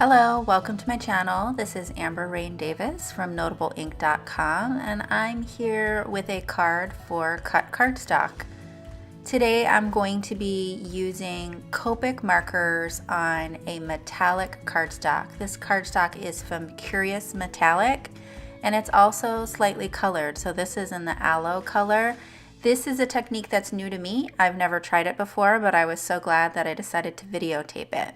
Hello, welcome to my channel. This is Amber Rain Davis from NotableInk.com, and I'm here with a card for Cut Cardstock. Today I'm going to be using Copic markers on a metallic cardstock. This cardstock is from Curious Metallic, and it's also slightly colored. So this is in the aloe color. This is a technique that's new to me. I've never tried it before, but I was so glad that I decided to videotape it.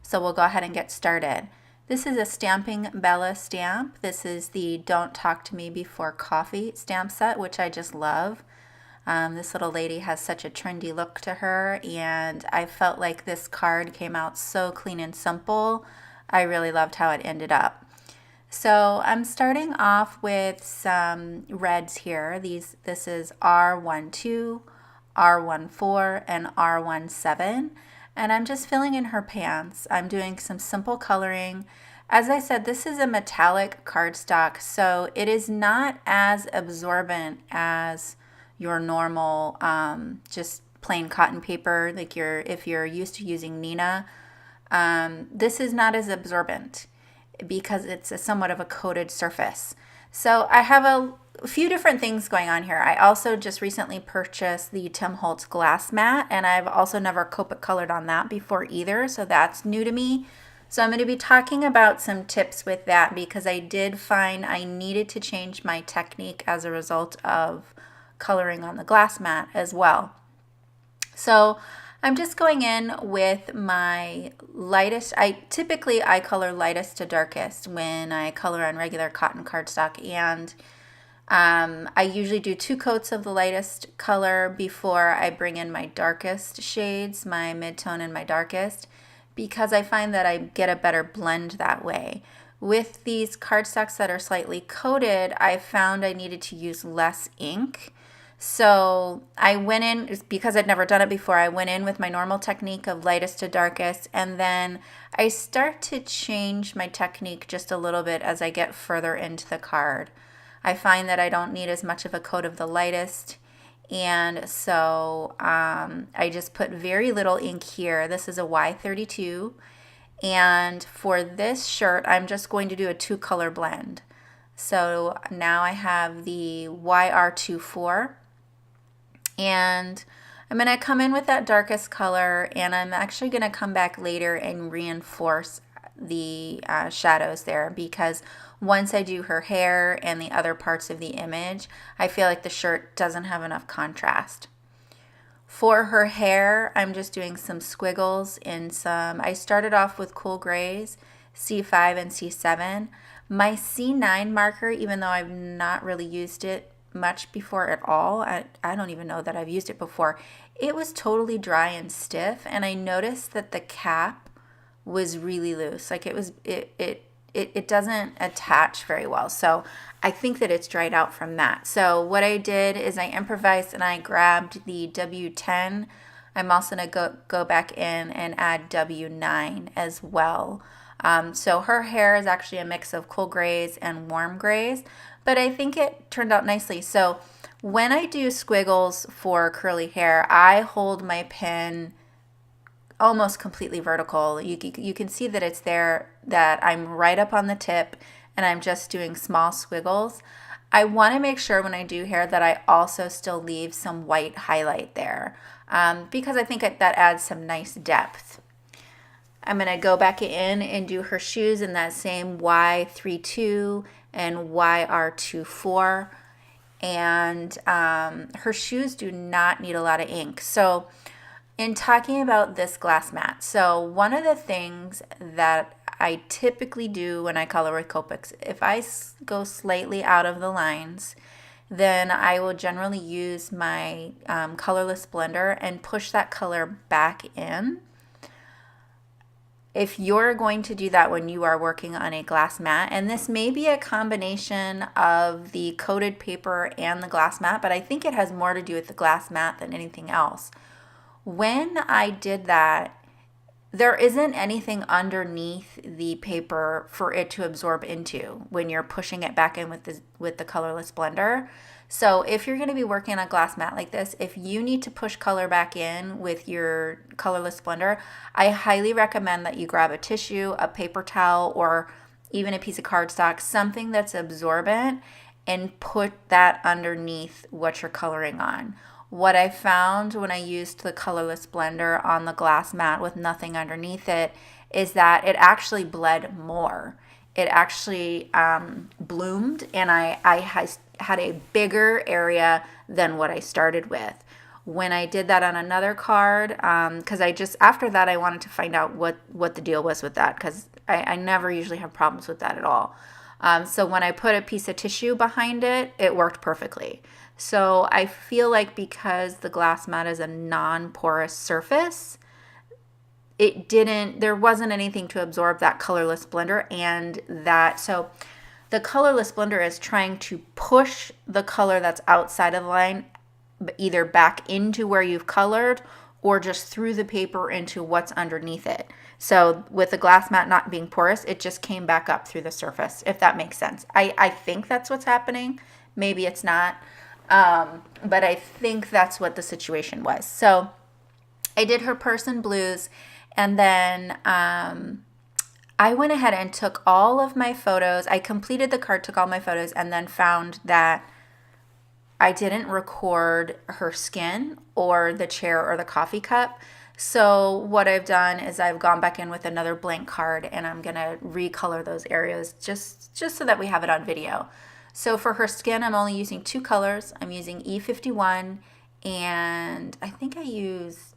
So we'll go ahead and get started. This is a Stamping Bella stamp. This is the Don't Talk to Me Before Coffee stamp set, which I just love. This little lady has such a trendy look to her, and I felt like this card came out so clean and simple. I really loved how it ended up. So I'm starting off with some reds here. This is R12, R14, and R17. And I'm just filling in her pants. I'm doing some simple coloring. As I said, this is a metallic cardstock, so it is not as absorbent as your normal just plain cotton paper. Like if you're used to using Nina, this is not as absorbent because it's somewhat of a coated surface. So I have a few different things going on here. I also just recently purchased the Tim Holtz glass mat, and I've also never Copic colored on that before either, so that's new to me. So I'm going to be talking about some tips with that because I did find I needed to change my technique as a result of coloring on the glass mat as well. So I'm just going in with my lightest. Typically I color lightest to darkest when I color on regular cotton cardstock, and I usually do 2 coats of the lightest color before I bring in my darkest shades, my mid-tone and my darkest, because I find that I get a better blend that way. With these cardstocks that are slightly coated, I found I needed to use less ink. So I went in, because I'd never done it before, I went in with my normal technique of lightest to darkest, and then I start to change my technique just a little bit as I get further into the card. I find that I don't need as much of a coat of the lightest, and so I just put very little ink here. This is a Y32, and for this shirt I'm just going to do a 2-color blend. So now I have the YR24, and I'm going to come in with that darkest color, and I'm actually going to come back later and reinforce the shadows there, because once I do her hair and the other parts of the image, I feel like the shirt doesn't have enough contrast. For her hair, I'm just doing some squiggles in some, I started off with cool grays, C5 and C7. My C9 marker, even though I've not really used it much before at all, I don't even know that I've used it before, it was totally dry and stiff, and I noticed that the cap was really loose. Like it doesn't attach very well. So I think that it's dried out from that. So what I did is I improvised and I grabbed the W10. I'm also going to go back in and add W9 as well. So her hair is actually a mix of cool grays and warm grays, but I think it turned out nicely. So when I do squiggles for curly hair, I hold my pen almost completely vertical. You can see that it's there, that I'm right up on the tip, and I'm just doing small squiggles. I want to make sure when I do hair that I also still leave some white highlight there, because I think that adds some nice depth. I'm going to go back in and do her shoes in that same Y32 and YR24, and her shoes do not need a lot of ink. So in talking about this glass mat, so one of the things that I typically do when I color with Copics, if I go slightly out of the lines, then I will generally use my colorless blender and push that color back in. If you're going to do that when you are working on a glass mat, and this may be a combination of the coated paper and the glass mat, but I think it has more to do with the glass mat than anything else. When I did that, there isn't anything underneath the paper for it to absorb into when you're pushing it back in with the colorless blender. So if you're going to be working on a glass mat like this, if you need to push color back in with your colorless blender, I highly recommend that you grab a tissue, a paper towel, or even a piece of cardstock, something that's absorbent, and put that underneath what you're coloring on. What I found when I used the colorless blender on the glass mat with nothing underneath it is that it actually bled more. It actually bloomed, and I had a bigger area than what I started with. When I did that on another card, because after that I wanted to find out what the deal was with that, because I never usually have problems with that at all. So when I put a piece of tissue behind it, it worked perfectly. So I feel like because the glass mat is a non-porous surface, there wasn't anything to absorb that colorless blender, so the colorless blender is trying to push the color that's outside of the line either back into where you've colored or just through the paper into what's underneath it. So with the glass mat not being porous, it just came back up through the surface, if that makes sense. I think that's what's happening. Maybe it's not, but I think that's what the situation was. So I did her purse in blues, and then I went ahead and took all of my photos. I completed the card, took all my photos, and then found that I didn't record her skin or the chair or the coffee cup. So what I've done is I've gone back in with another blank card, and I'm going to recolor those areas just so that we have it on video. So for her skin, I'm only using 2 colors. I'm using E51, and I think I use,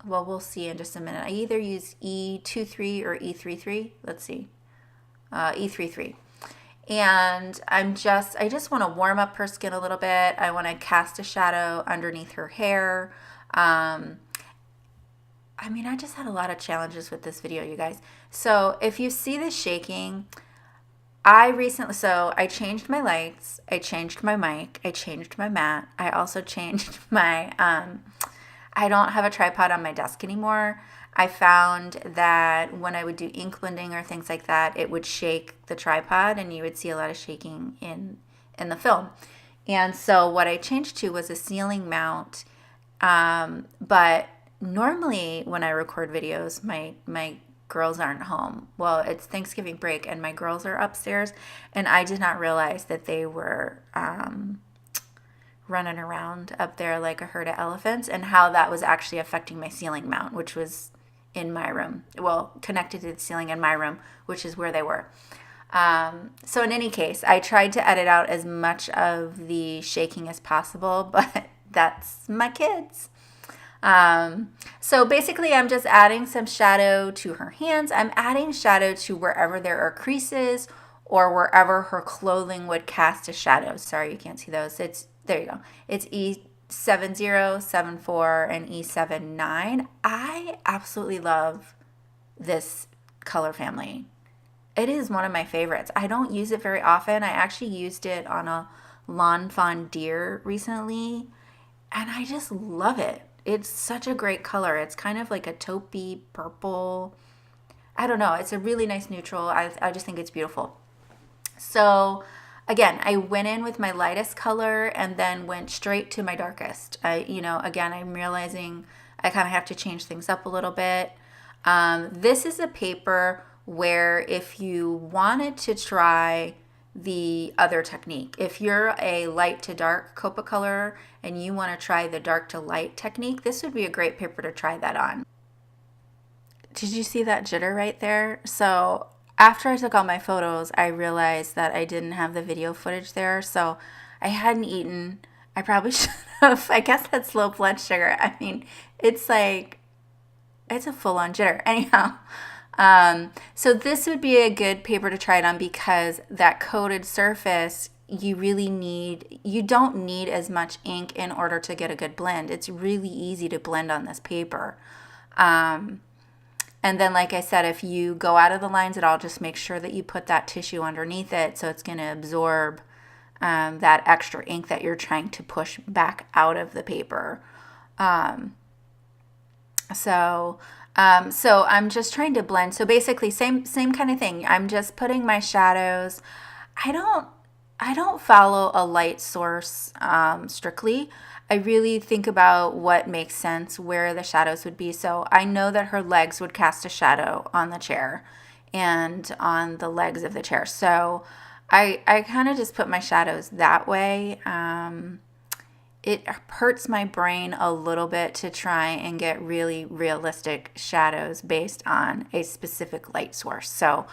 well, we'll see in just a minute. I either use E23 or E33. Let's see. E33. And I just want to warm up her skin a little bit. I want to cast a shadow underneath her hair. I just had a lot of challenges with this video, you guys. So if you see the shaking, I changed my lights, I changed my mic, I changed my mat. I also changed my, I don't have a tripod on my desk anymore. I found that when I would do ink blending or things like that, it would shake the tripod, and you would see a lot of shaking in the film. And so what I changed to was a ceiling mount. But normally when I record videos, my girls aren't home. Well, it's Thanksgiving break, and my girls are upstairs, and I did not realize that they were running around up there like a herd of elephants, and how that was actually affecting my ceiling mount, which was in my room. Well, connected to the ceiling in my room, which is where they were. So in any case, I tried to edit out as much of the shaking as possible, but that's my kids. So basically I'm just adding some shadow to her hands. I'm adding shadow to wherever there are creases or wherever her clothing would cast a shadow. Sorry, you can't see those. There you go. It's E70, 74, and E79. I absolutely love this color family. It is one of my favorites. I don't use it very often. I actually used it on a Lawn Fawn Deer recently, and I just love it. It's such a great color. It's kind of like a taupey purple. I don't know. It's a really nice neutral. I just think it's beautiful. So again, I went in with my lightest color and then went straight to my darkest. Again, I'm realizing I kind of have to change things up a little bit. This is a paper where if you wanted to try the other technique, if you're a light to dark Copic color and you want to try the dark to light technique, this would be a great paper to try that on. Did you see that jitter right there? So after I took all my photos, I realized that I didn't have the video footage there, so I hadn't eaten. I probably should have. I guess that's low blood sugar. It's a full-on jitter. Anyhow, so this would be a good paper to try it on because that coated surface, you don't need as much ink in order to get a good blend. It's really easy to blend on this paper. And then, like I said, if you go out of the lines at all, just make sure that you put that tissue underneath it so it's going to absorb that extra ink that you're trying to push back out of the paper. So I'm just trying to blend. So basically, same kind of thing. I'm just putting my shadows. I don't follow a light source strictly. I really think about what makes sense, where the shadows would be. So I know that her legs would cast a shadow on the chair and on the legs of the chair. So I kind of just put my shadows that way. It hurts my brain a little bit to try and get really realistic shadows based on a specific light source. So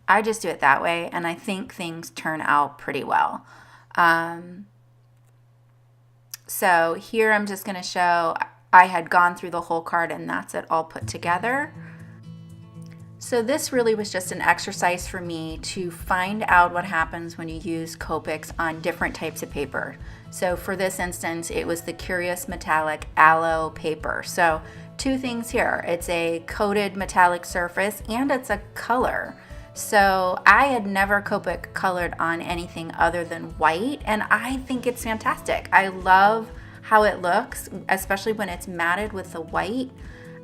I just do it that way, and I think things turn out pretty well. So here I'm just going to show I had gone through the whole card, and that's it all put together. So this really was just an exercise for me to find out what happens when you use Copics on different types of paper. So for this instance, it was the Curious Metallic Aloe paper. So two things here. It's a coated metallic surface and it's a color. So I had never Copic colored on anything other than white, and I think it's fantastic. I love how it looks, especially when it's matted with the white.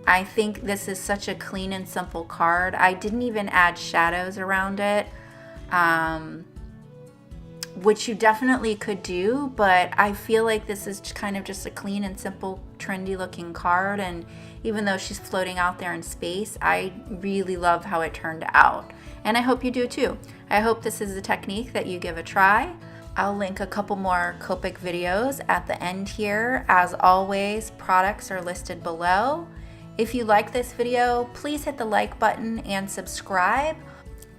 I think this is such a clean and simple card. I didn't even add shadows around it, which you definitely could do, but I feel like this is kind of just a clean and simple, trendy looking card, and even though she's floating out there in space, I really love how it turned out. And I hope you do too. I hope this is a technique that you give a try. I'll link a couple more Copic videos at the end here. As always, products are listed below. If you like this video, please hit the like button and subscribe.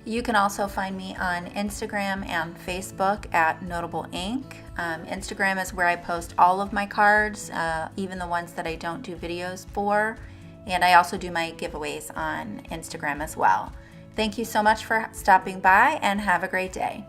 You can also find me on Instagram and Facebook at Notable Ink. Instagram is where I post all of my cards, even the ones that I don't do videos for. And I also do my giveaways on Instagram as well. Thank you so much for stopping by, and have a great day.